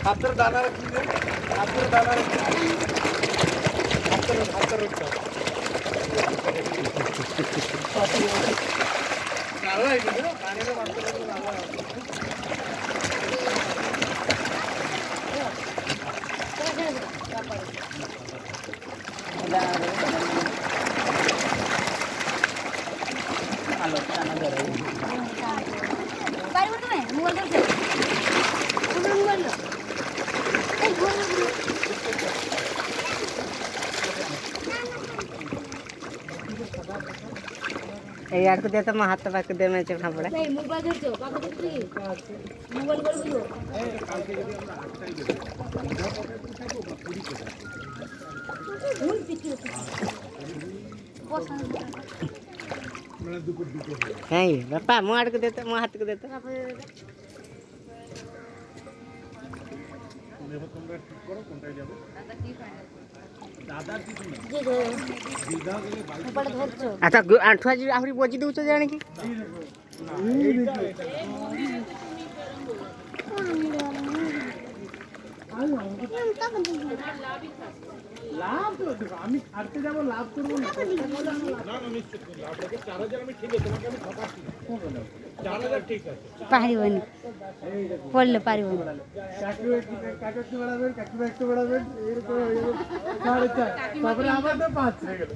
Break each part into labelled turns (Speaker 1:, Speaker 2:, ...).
Speaker 1: हातर दाना रखिए, हातर दाना रखिए, हातर रखता नाला है ना खाने का मतलब नाला है आलो खाना दे रही है बारी बोल तुम्हें मोबाइल दे मोबाइल लो यार को देता मैं हाथ पाक दे मैं चखा पड़ा नहीं मोबाइल दे दो पापा दे मोबाइल कर दो कालके যদি আমরা আটটাই দেব ভুল পিছে বসা মানে দুপুর হ্যাঁ বাবা मैं हाथ को देता मैं हाथ को देता দেখো তোমরা ঠিক করো কোনটায় যাবে দাদা কি ফাইনাল দাদা কিছু না দিদা গেলে বাইক পড়ে ধরছো আচ্ছা আঁঠুয়া জি আহুরি বজি দেউছ জানি কি লাভ তো আমি ছাড়তে যাব লাভ করব না না না নিশ্চিত লাভ লাগে 4000 আমি ঠিক আছে তোমাকে আমি ঠকাচ্ছি না 4000 ঠিক আছে পারিবনি পড়লে পারিব কাকু একটু বাড়াবেন কাকু একটু বাড়াবেন এরকম 4.5 তারপরে আবার তো 5 হয়ে গেল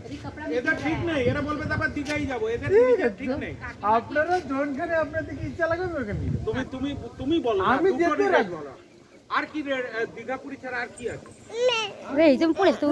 Speaker 1: এটা ঠিক নাই এরা বলবে তারপর দিঘাই যাব এটা ঠিক নাই আপনারা জোনখানে আপনাদের কি ইচ্ছা লাগবে ওখানে তুমি তুমি তুমি বলো আমি যেতে রাখবো আর কি দীঘাপুরি ছাড়া আর কি আছে রে তুমি পড়ে তো